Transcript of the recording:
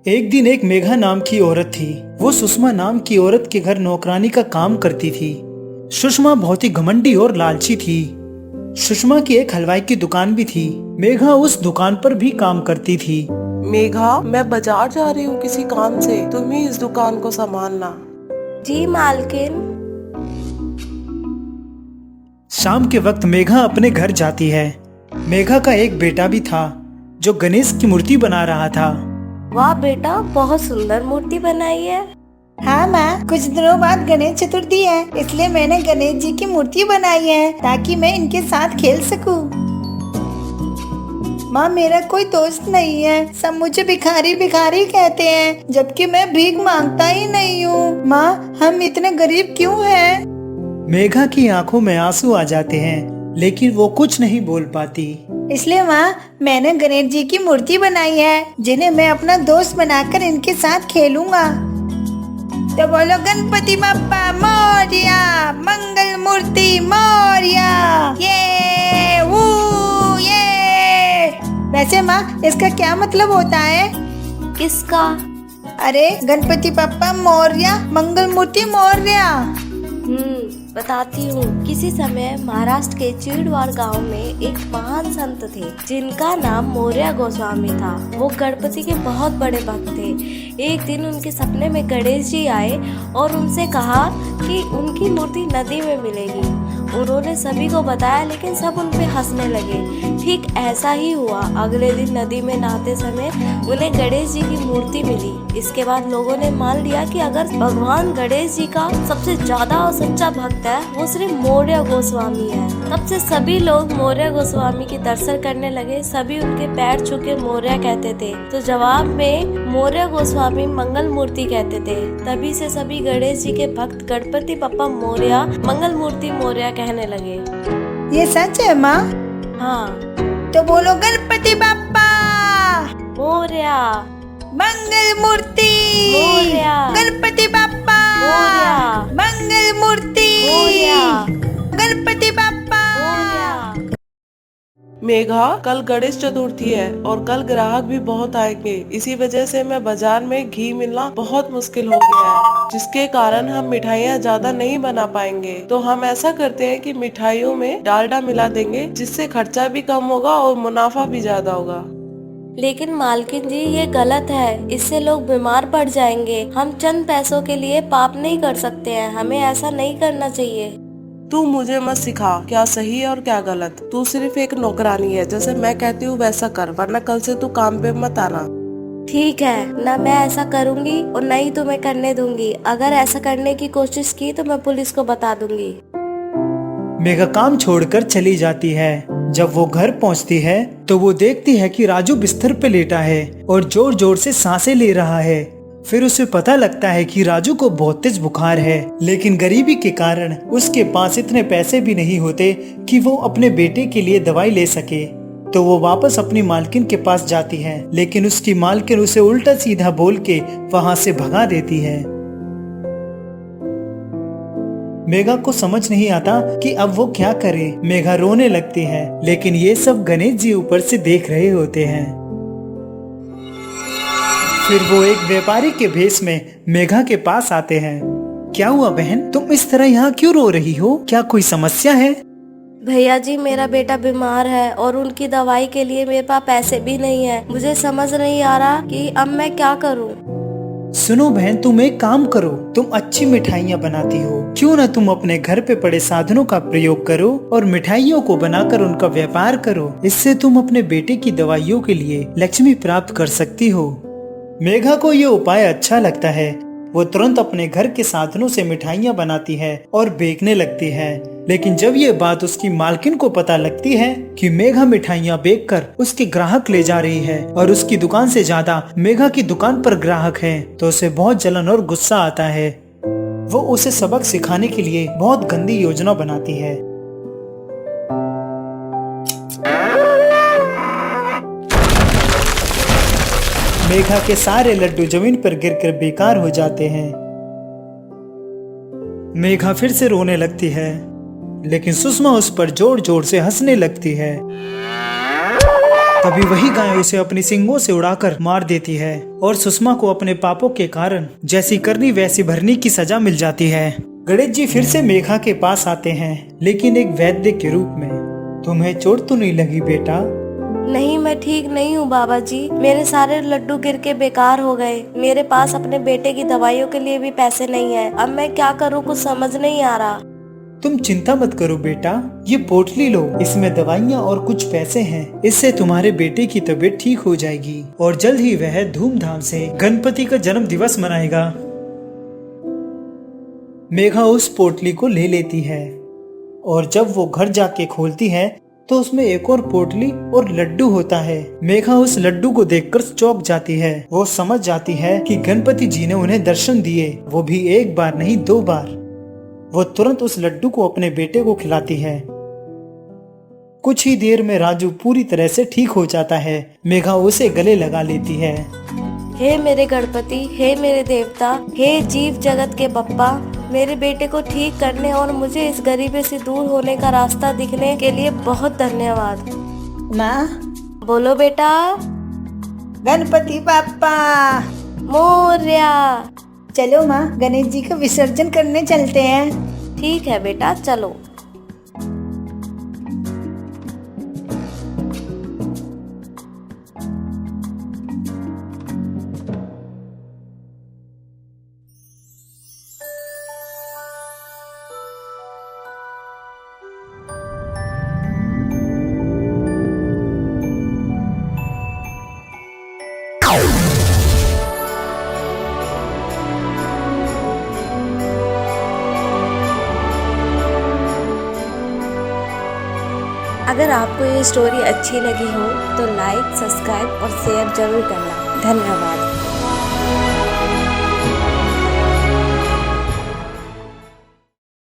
एक दिन एक मेघा नाम की औरत थी। वो सुषमा नाम की औरत के घर नौकरानी का काम करती थी। सुषमा बहुत ही घमंडी और लालची थी। सुषमा की एक हलवाई की दुकान भी थी। मेघा उस दुकान पर भी काम करती थी। मेघा, मैं बाजार जा रही हूँ किसी काम से, तुम ही इस दुकान को संभालना। जी मालकिन। शाम के वक्त मेघा अपने घर जाती है। मेघा का एक बेटा भी था जो गणेश की मूर्ति बना रहा था। वाह बेटा, बहुत सुंदर मूर्ति बनाई है। हाँ माँ, कुछ दिनों बाद गणेश चतुर्थी है, इसलिए मैंने गणेश जी की मूर्ति बनाई है ताकि मैं इनके साथ खेल सकूं। माँ, मेरा कोई दोस्त नहीं है, सब मुझे भिखारी भिखारी कहते हैं, जबकि मैं भीख मांगता ही नहीं हूँ। माँ, हम इतने गरीब क्यों हैं? मेघा की आंखों में आंसू आ जाते हैं, लेकिन वो कुछ नहीं बोल पाती। इसलिए माँ, मैंने गणेश जी की मूर्ति बनाई है जिन्हें मैं अपना दोस्त बनाकर इनके साथ खेलूंगा। तो बोलो गणपति बप्पा मोरया, मंगल मूर्ति मोरया। ये वैसे माँ, इसका क्या मतलब होता है? किसका? अरे गणपति बप्पा मोरया, मंगल मूर्ति मोरया। बताती हूँ। किसी समय महाराष्ट्र के चीड़वाड़ गांव में एक महान संत थे जिनका नाम मोरया गोस्वामी था। वो गणपति के बहुत बड़े भक्त थे। एक दिन उनके सपने में गणेश जी आए और उनसे कहा कि उनकी मूर्ति नदी में मिलेगी। उन्होंने सभी को बताया, लेकिन सब उन पे हंसने लगे। ठीक ऐसा ही हुआ। अगले दिन नदी में नहाते समय उन्हें गणेश जी की मूर्ति मिली। इसके बाद लोगों ने मान लिया कि अगर भगवान गणेश जी का सबसे ज्यादा और सच्चा भक्त है वो सिर्फ मोरया गोस्वामी है। तब से सभी लोग मोरया गोस्वामी के दर्शन करने लगे। सभी उनके पैर छू के मोरया कहते थे, तो जवाब में मोरया गोस्वामी मंगल मूर्ति कहते थे। तभी से सभी गणेश जी के भक्त गणपति बप्पा मोरया, मंगल मूर्ति मोरया कहने लगे। ये सच है माँ? हाँ। तो बोलो गणपति बप्पा मोरया, मंगल मूर्ति मोरया, गणपति बप्पा मोरया, मंगल मूर्ति मोरया, गणपति बप्पा। मोरया। मेघा, कल गणेश चतुर्थी है और कल ग्राहक भी बहुत आएंगे। इसी वजह से मैं बाजार में घी मिलना बहुत मुश्किल हो गया है, जिसके कारण हम मिठाइयाँ ज्यादा नहीं बना पाएंगे। तो हम ऐसा करते हैं कि मिठाइयों में डालडा मिला देंगे, जिससे खर्चा भी कम होगा और मुनाफा भी ज्यादा होगा। लेकिन मालकिन जी, ये गलत है। इससे लोग बीमार पड़ जाएंगे। हम चंद पैसों के लिए पाप नहीं कर सकते हैं। हमें ऐसा नहीं करना चाहिए। तू मुझे मत सिखा क्या सही है और क्या गलत। तू सिर्फ एक नौकरानी है, जैसे मैं कहती हूँ वैसा कर, वरना कल से तू काम पे मत आना। ठीक है ना, मैं ऐसा करूँगी और न ही तुम्हें करने दूंगी। अगर ऐसा करने की कोशिश की तो मैं पुलिस को बता दूंगी। मेघा काम छोड़कर चली जाती है। जब वो घर पहुंचती है तो वो देखती है कि राजू बिस्तर पे लेटा है और जोर जोर से सांसें ले रहा है। फिर उसे पता लगता है कि राजू को बहुत तेज बुखार है, लेकिन गरीबी के कारण उसके पास इतने पैसे भी नहीं होते कि वो अपने बेटे के लिए दवाई ले सके। तो वो वापस अपनी मालकिन के पास जाती है, लेकिन उसकी मालकिन उसे उल्टा सीधा बोल के वहाँ से भगा देती है। मेघा को समझ नहीं आता कि अब वो क्या करे। मेघा रोने लगती है, लेकिन ये सब गणेश जी ऊपर से देख रहे होते हैं। फिर वो एक व्यापारी के भेष में मेघा के पास आते हैं। क्या हुआ बहन, तुम इस तरह यहाँ क्यों रो रही हो? क्या कोई समस्या है? भैया जी, मेरा बेटा बीमार है और उनकी दवाई के लिए मेरे पास पैसे भी नहीं है। मुझे समझ नहीं आ रहा कि अब मैं क्या करूं। सुनो बहन, तुम एक काम करो, तुम अच्छी मिठाइयाँ बनाती हो, क्यों ना तुम अपने घर पे पड़े साधनों का प्रयोग करो और मिठाइयों को बनाकर उनका व्यापार करो। इससे तुम अपने बेटे की दवाइयों के लिए लक्ष्मी प्राप्त कर सकती हो। मेघा को ये उपाय अच्छा लगता है। वो तुरंत अपने घर के साधनों से मिठाइयाँ बनाती है और बेचने लगती है। लेकिन जब ये बात उसकी मालकिन को पता लगती है कि मेघा मिठाइयाँ बेचकर उसके ग्राहक ले जा रही है और उसकी दुकान से ज्यादा मेघा की दुकान पर ग्राहक है, तो उसे बहुत जलन और गुस्सा आता है। वो उसे सबक सिखाने के लिए बहुत गंदी योजना बनाती है। मेघा के सारे लड्डू जमीन पर गिरकर बेकार हो जाते हैं। मेघा फिर से रोने लगती है, लेकिन सुषमा उस पर जोर जोर से हंसने लगती है। तभी वही गाय उसे अपनी सींगों से उड़ाकर मार देती है और सुषमा को अपने पापों के कारण जैसी करनी वैसी भरनी की सजा मिल जाती है। गणेश जी फिर से मेघा के पास आते हैं, लेकिन एक वैद्य के रूप में। तुम्हें चोट तो नहीं लगी बेटा? नहीं, मैं ठीक नहीं हूँ बाबा जी। मेरे सारे लड्डू गिर के बेकार हो गए। मेरे पास अपने बेटे की दवाइयों के लिए भी पैसे नहीं है। अब मैं क्या करूँ, कुछ समझ नहीं आ रहा। तुम चिंता मत करो बेटा, ये पोटली लो, इसमें दवाइयाँ और कुछ पैसे हैं। इससे तुम्हारे बेटे की तबीयत ठीक हो जाएगी और जल्द ही वह धूमधाम से गणपति का जन्म दिवस मनाएगा। मेघा उस पोटली को ले लेती है और जब वो घर जाके खोलती है तो उसमें एक और पोटली और लड्डू होता है। मेघा उस लड्डू को देखकर चौंक जाती है। वो समझ जाती है कि गणपति जी ने उन्हें दर्शन दिए, वो भी एक बार नहीं 2 बार। वो तुरंत उस लड्डू को अपने बेटे को खिलाती है। कुछ ही देर में राजू पूरी तरह से ठीक हो जाता है। मेघा उसे गले लगा लेती है। हे मेरे गणपति, हे मेरे देवता, हे जीव जगत के बप्पा, मेरे बेटे को ठीक करने और मुझे इस गरीबी से दूर होने का रास्ता दिखने के लिए बहुत धन्यवाद। माँ, बोलो बेटा। गणपति बाप्पा मोरया। चलो माँ, गणेश जी का विसर्जन करने चलते हैं। ठीक है बेटा, चलो। अगर आपको ये स्टोरी अच्छी लगी हो तो लाइक, सब्सक्राइब और शेयर जरूर करना। धन्यवाद।